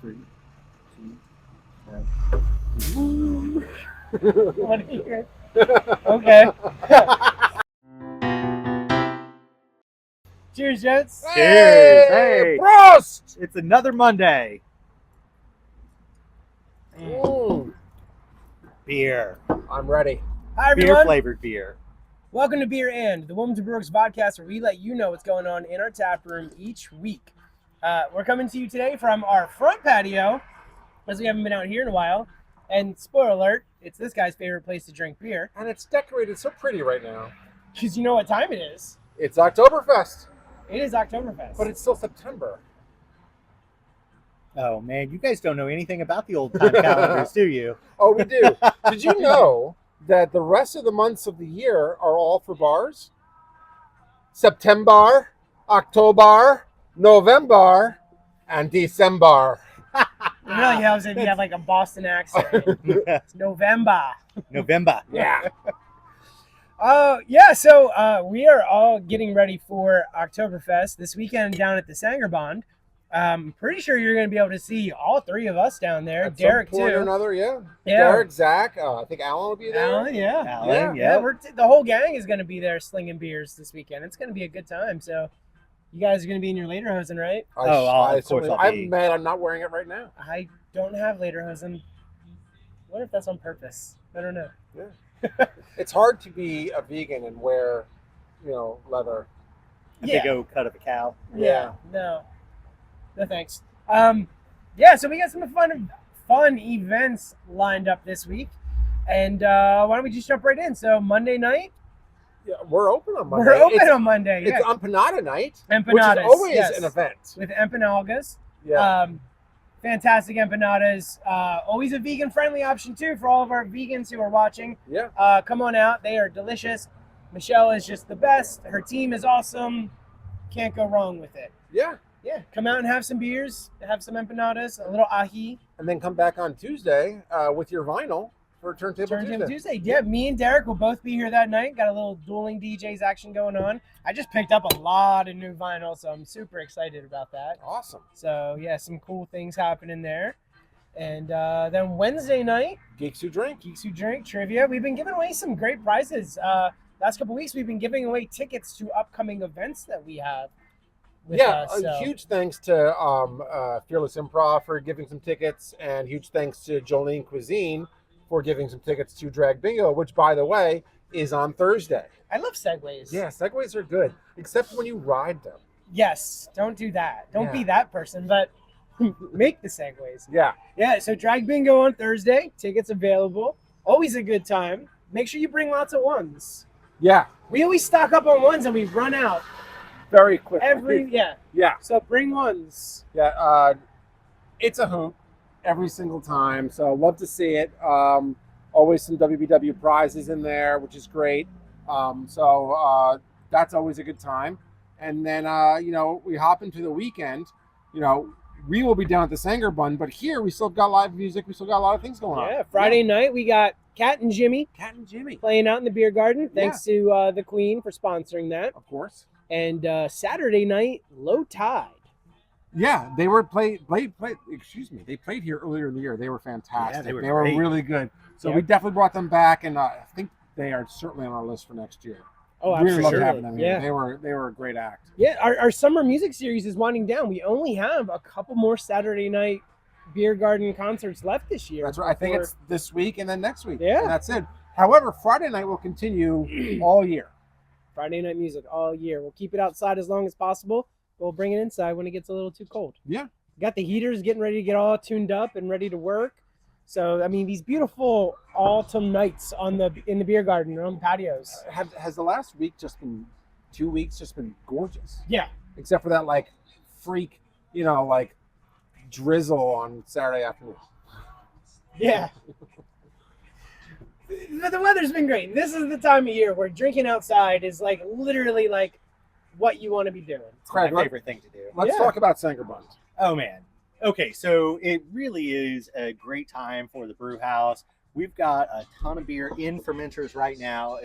3, 2, 1. What are you? Okay. Cheers, gents. Cheers! Hey! Prost! It's another Monday. Beer. I'm ready. Hi, everyone. Beer-flavored beer. Welcome to Beer and, the Woman to Brooks podcast, where we let you know what's going on in our tap room each week. We're coming to you today from our front patio, as we haven't been out here in a while. And spoiler alert, it's this guy's favorite place to drink beer. And it's decorated so pretty right now. Because you know what time it is. It's Oktoberfest, It is Oktoberfest. but it's still September. Oh, man, you guys don't know anything about the old time calendars, do you? Oh, we do. Did you know that the rest of the months of the year are all for bars? September, October, November, and December. It really helps if you have like a Boston accent. It's November. November. Yeah. So we are all getting ready for Oktoberfest this weekend down at the Saengerbund. Pretty sure you're going to be able to see all three of us down there. At Derek, some point too. or another, yeah. Yeah. Derek, Zach, I think Alan will be there. Alan, yeah. Alan, Yeah, yeah. the whole gang is going to be there slinging beers this weekend. It's going to be a good time. So you guys are going to be in your lederhosen, right? Of course I'll be. I'm mad I'm not wearing it right now. I don't have lederhosen. What if that's on purpose? I don't know. Yeah. It's hard to be a vegan and wear, leather. A big old cut of a cow. Yeah. No thanks. So we got some fun events lined up this week. And why don't we just jump right in? So Monday night. Yeah, we're open on Monday. We're open on Monday. It's Yeah. Empanada night, Empanadas, which is always yes. an event. With empanadas. Yeah. Fantastic empanadas. Always a vegan-friendly option, too, for all of our vegans who are watching. Yeah. Come on out. They are delicious. Michelle is just the best. Her team is awesome. Can't go wrong with it. Yeah. Yeah, come out and have some beers, have some empanadas, a little ají. And then come back on Tuesday with your vinyl for Turntable Tuesday. Yeah, me and Derek will both be here that night. Got a little dueling DJs action going on. I just picked up a lot of new vinyl, so I'm super excited about that. Awesome. So, yeah, some cool things happening there. And then Wednesday night, Geeks Who Drink. Geeks Who Drink Trivia. We've been giving away some great prizes. Last couple weeks, we've been giving away tickets to upcoming events that we have. Huge thanks to Fearless Improv for giving some tickets, and huge thanks to Jolene Cuisine for giving some tickets to Drag Bingo, which, by the way, is on Thursday. I love segways. Yeah, segways are good, except when you ride them. Yes, don't do that. Don't be that person, but make the segways. Yeah. Yeah, so Drag Bingo on Thursday. Tickets available. Always a good time. Make sure you bring lots of ones. Yeah. We always stock up on ones and we run out. Very quickly. Yeah. So bring ones. Yeah, it's a hoot every single time. So love to see it. Always some WBW prizes in there, which is great. So that's always a good time. And then we hop into the weekend. We will be down at the Saengerbund, but here we still got live music. We still got a lot of things going on. Yeah, Friday night we got Cat and Jimmy playing out in the beer garden. Thanks to the Queen for sponsoring that. Of course. And Saturday night, Low Tide. Yeah, they were They played here earlier in the year. They were fantastic. Yeah, they were great. Really good. So we definitely brought them back, and I think they are certainly on our list for next year. Oh, really absolutely. love having them here. Yeah. They were a great act. Yeah, our summer music series is winding down. We only have a couple more Saturday night beer garden concerts left this year. That's right. I think it's this week and then next week. Yeah. And that's it. However, Friday night will continue all year. Friday night music all year. We'll keep it outside as long as possible. We'll bring it inside when it gets a little too cold. Yeah. Got the heaters getting ready to get all tuned up and ready to work. So, I mean, these beautiful autumn nights in the beer garden or on the patios. Has the last week 2 weeks just been gorgeous? Yeah. Except for that freak, drizzle on Saturday afternoon. Yeah. But the weather's been great. This is the time of year where drinking outside is literally what you want to be doing. It's my favorite thing to do. Let's talk about Saengerbund. Oh, man. Okay, so it really is a great time for the brew house. We've got a ton of beer in fermenters right now.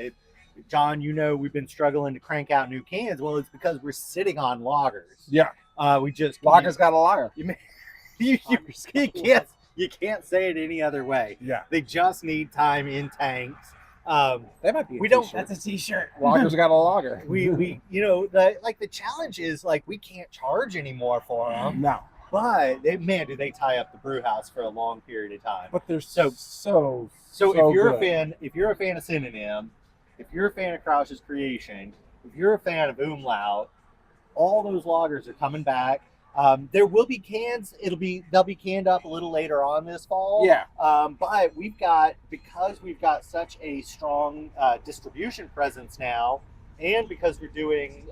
John, we've been struggling to crank out new cans. Well, it's because we're sitting on lagers. Yeah. We just Lager's got a lager. you can't say it any other way. Yeah. They just need time in tanks. That might be. We don't- That's a T-shirt. Loggers got a logger. We the challenge is like we can't charge anymore for them. No, But do they tie up the brew house for a long period of time. but they're So if you're good. a fan of Synonym, if you're a fan of Crouch's Creation, if you're a fan of Umlaut, all those loggers are coming back. There will be cans. They'll be canned up a little later on this fall. Yeah. But because we've got such a strong distribution presence now, and because we're doing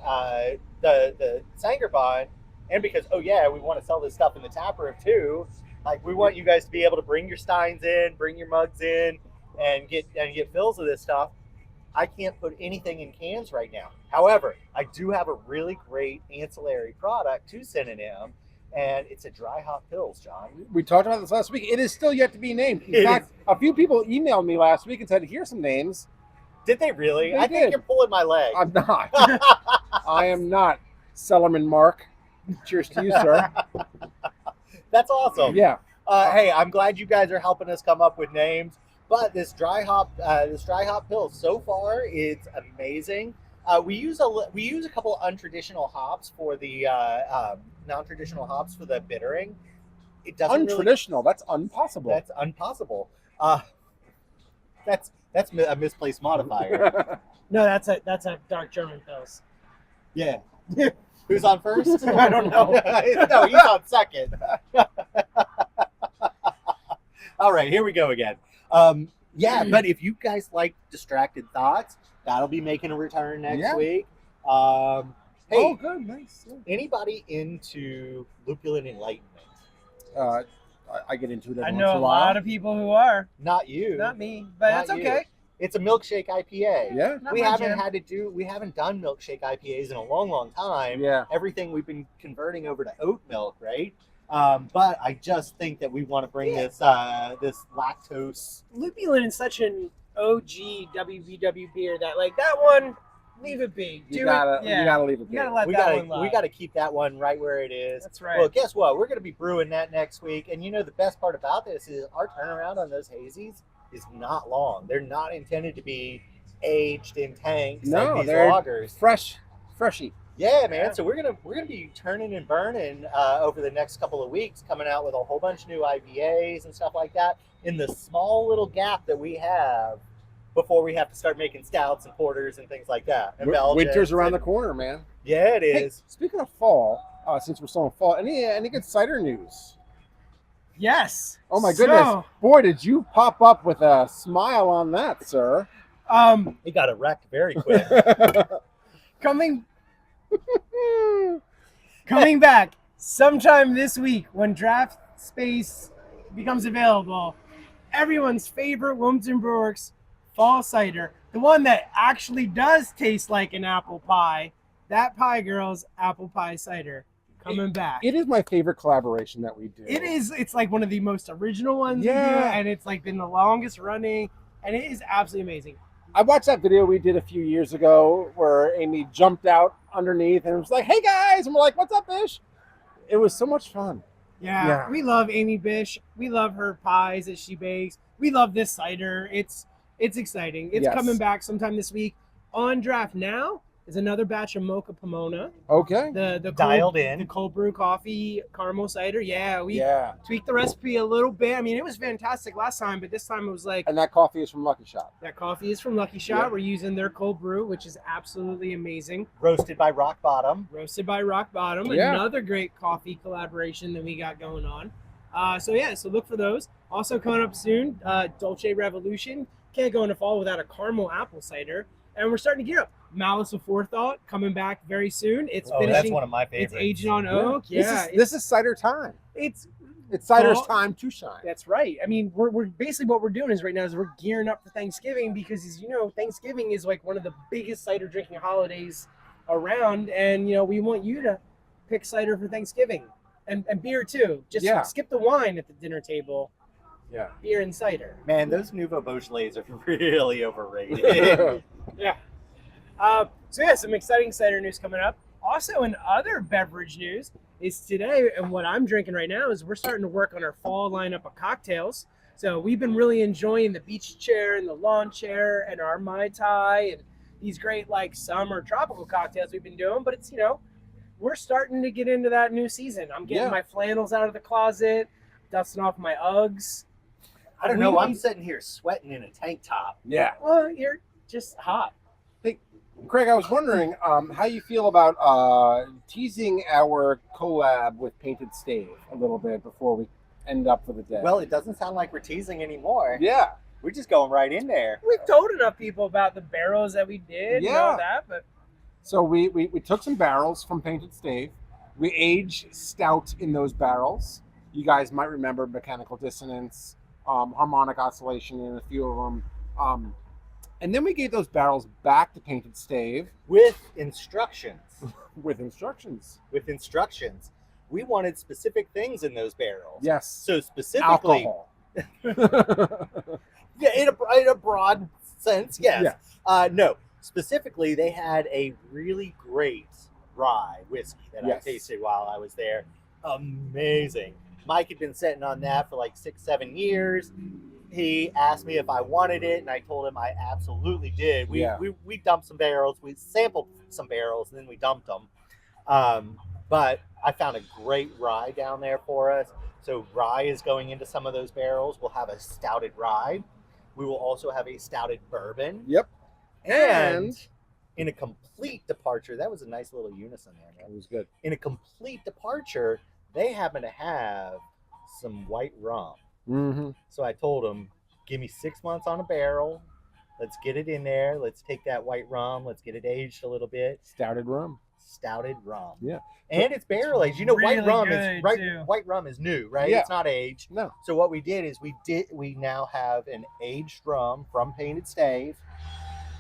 the Saengerbund, and because we want to sell this stuff in the tap room too. Like we want you guys to be able to bring your steins in, bring your mugs in, and get fills of this stuff. I can't put anything in cans right now. However, I do have a really great ancillary product to Synonym, and it's a dry hop pills, John. We talked about this last week. It is still yet to be named. In It fact, a few people emailed me last week and said, "Here's some names." Did they really? They I think did. you're pulling my leg. I'm not. I am not. Sellerman Mark. Cheers to you, sir. That's awesome. Yeah. Hey, I'm glad you guys are helping us come up with names. But this dry hop pill, so far, it's amazing. We use a couple untraditional hops for the non-traditional hops for the bittering. It doesn't Untraditional. That's impossible. That's impossible. That's a misplaced modifier. No, that's a dark German pills. Yeah. Who's on first? I don't know. No, he's on second. All right, here we go again. But if you guys like Distracted Thoughts, that'll be making a return next week. Hey, Oh, good. Nice. Yeah. anybody into lupulin enlightenment? I get into it every I once know in a a while. lot of people who are. Not you. Not me, but Not that's you. okay. It's a milkshake IPA. Yeah. Not We my haven't jam. we haven't done milkshake IPAs in a long, long time. Yeah. Everything we've been converting over to oat milk, right? But I just think that we want to bring this lactose. Lupulin is such an OG WBW beer that that one, leave it be. You gotta leave it. You gotta be. let We that gotta one lie. keep that one right where it is. That's right. Well, guess what? We're gonna be brewing that next week, and the best part about this is our turnaround on those hazies is not long. They're not intended to be aged in tanks No, like these they're lagers. Freshy. Yeah, man. Yeah. So we're gonna be turning and burning over the next couple of weeks, coming out with a whole bunch of new IPAs and stuff like that in the small little gap that we have before we have to start making stouts and porters and things like that. And Winter's Belgians around the and- corner, man. Yeah, it Hey, is. speaking of fall, since we're still in fall, any good cider news? Yes. Oh my goodness. So, Boy, did you pop up with a smile on that, sir. He got erect very quick. coming back sometime this week when draft space becomes available, everyone's favorite Wilmington Brewworks fall cider, the one that actually does taste like an apple pie, that Pie Girls apple pie cider, coming back. It is my favorite collaboration that we do. It is. It's like one of the most original ones we do, Yeah. and it's been the longest running, and it is absolutely amazing. I watched that video we did a few years ago where Amy jumped out underneath and was like, "Hey guys," and we're like, "What's up, Bish?" It was so much fun. Yeah, we love Amy Bish. We love her pies that she bakes. We love this cider. It's exciting. It's Yes. coming back sometime this week. On draft now is another batch of Mocha Pomona. Okay. The Dialed cold, in. the cold brew coffee caramel cider. Yeah, we Yeah. tweaked the recipe a little bit. I mean, it was fantastic last time, but this time it was like And that coffee is from Lucky Shot. that coffee is from Lucky Shot. Yeah. We're using their cold brew, which is absolutely amazing. Roasted by Rock Bottom. Roasted by Rock Bottom. Yeah. Another great coffee collaboration that we got going on. So look for those. Also coming up soon, Dolce Revolution. Can't go into fall without a caramel apple cider. And we're starting to gear up. Malice of Forethought coming back very soon. It's Oh, that's finishing. one of my It's favorites. aging on oak. Yeah, This is cider time. it's It's cider's Fall- time to shine. that's right. I mean, we're basically what we're doing is right now is we're gearing up for Thanksgiving because, as you know, Thanksgiving is like one of the biggest cider drinking holidays around, and we want you to pick cider for Thanksgiving and beer too. Just Yeah. skip the wine at the dinner table. Yeah. Beer and cider. Man, those Nouveau Beaujolais are really overrated. Yeah. Some exciting cider news coming up. Also, in other beverage news, is today, and what I'm drinking right now is we're starting to work on our fall lineup of cocktails. So we've been really enjoying the beach chair and the lawn chair and our Mai Tai and these great like summer tropical cocktails we've been doing. But it's, we're starting to get into that new season. I'm getting my flannels out of the closet, dusting off my Uggs. I don't know. I'm sitting here sweating in a tank top. Yeah. Well, you're just hot. Hey, Craig, I was wondering how you feel about teasing our collab with Painted Stave a little bit before we end up for the day. Well, it doesn't sound like we're teasing anymore. Yeah. We're just going right in there. We've told enough people about the barrels that we did and all that, but So we took some barrels from Painted Stave. We aged stout in those barrels. You guys might remember mechanical dissonance, harmonic oscillation in a few of them. And then we gave those barrels back to Painted Stave. With instructions. With instructions. With instructions. We wanted specific things in those barrels. Yes. So specifically... Alcohol. Yeah, in a broad sense, yes. Yeah. No, specifically, they had a really great rye whiskey that I tasted while I was there. Amazing. Mike had been sitting on that for like 6-7 years. He asked me if I wanted it, and I told him I absolutely did. We dumped some barrels. We sampled some barrels, and then we dumped them. But I found a great rye down there for us. So rye is going into some of those barrels. We'll have a stouted rye. We will also have a stouted bourbon. Yep. And in a complete departure, that was a nice little unison there, man. It was good. In a complete departure, they happen to have some white rum. Mm-hmm. So I told them, give me 6 months on a barrel. Let's get it in there. Let's take that white rum. Let's get it aged a little bit. Stouted rum. Yeah. And it's barrel aged. White rum is too. White rum is new, right? Yeah. It's not aged. No. So what we did is we now have an aged rum from Painted Stave,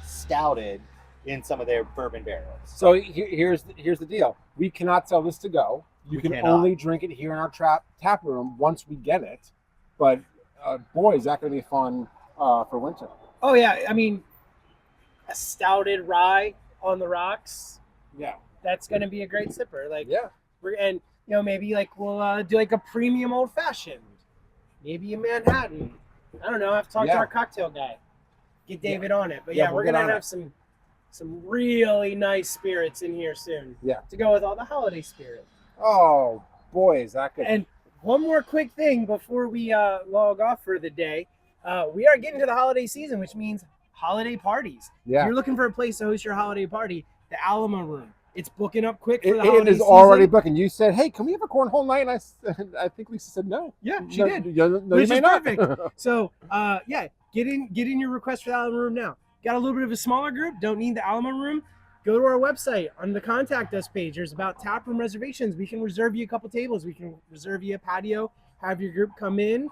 stouted in some of their bourbon barrels. So here's the deal. We cannot sell this to go. You can only drink it here in our tap room once we get it. But boy, is that going to be fun for winter. oh yeah, I mean, a stouted rye on the rocks. Yeah. That's going to be a great sipper. Like, Yeah. and maybe like we'll do like a premium old fashioned, maybe a Manhattan. I don't know. I have to talk to our cocktail guy, get David on it. But Yeah, we're we'll gonna get on have some really nice spirits in here soon. Yeah. To go with all the holiday spirit. Oh boy, is that good. And one more quick thing before we log off for the day. We are getting to the holiday season, which means holiday parties. Yeah. If you're looking for a place to host your holiday party, the Alamo Room. It's booking up quick for the holiday It is season. already booking. You said, "Hey, can we have a cornhole night?" And I think Lisa said no. Yeah, she No, did. No, Which you may is not. perfect. So, get in your request for the Alamo Room now. Got a little bit of a smaller group, don't need the Alamo Room? Go to our website on the contact us page. There's about taproom reservations. We can reserve you a couple tables. We can reserve you a patio, have your group come in.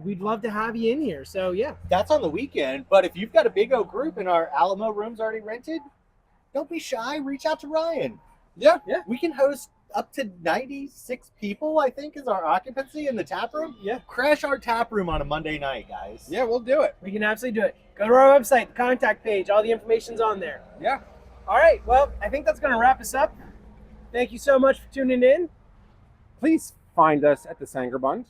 We'd love to have you in here. So, yeah. That's on the weekend. But if you've got a big old group and our Alamo room's already rented, don't be shy. Reach out to Ryan. Yeah. We can host up to 96 people, I think, is our occupancy in the tap room. Yeah. Crash our tap room on a Monday night, guys. Yeah, we'll do it. We can absolutely do it. Go to our website, the contact page. All the information's on there. Yeah. All right. Well, I think that's going to wrap us up. Thank you so much for tuning in. Please find us at the Saengerbund.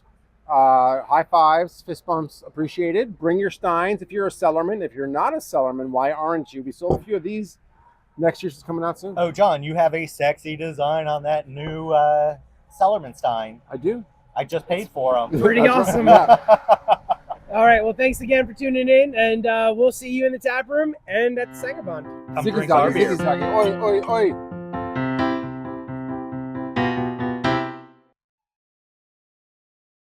High fives, fist bumps appreciated. Bring your steins if you're a cellarman. If you're not a cellarman, why aren't you? We sold a few of these. Next year's is coming out soon. Oh, John, you have a sexy design on that new Cellarman Stein. I do. I just paid for them. Pretty That's awesome. right. All right. Well, thanks again for tuning in, and we'll see you in the tap room and at the Saengerbund. Come Ziggy drink our zaggy, beer. ziggy zaggy. Oi, oi, oi.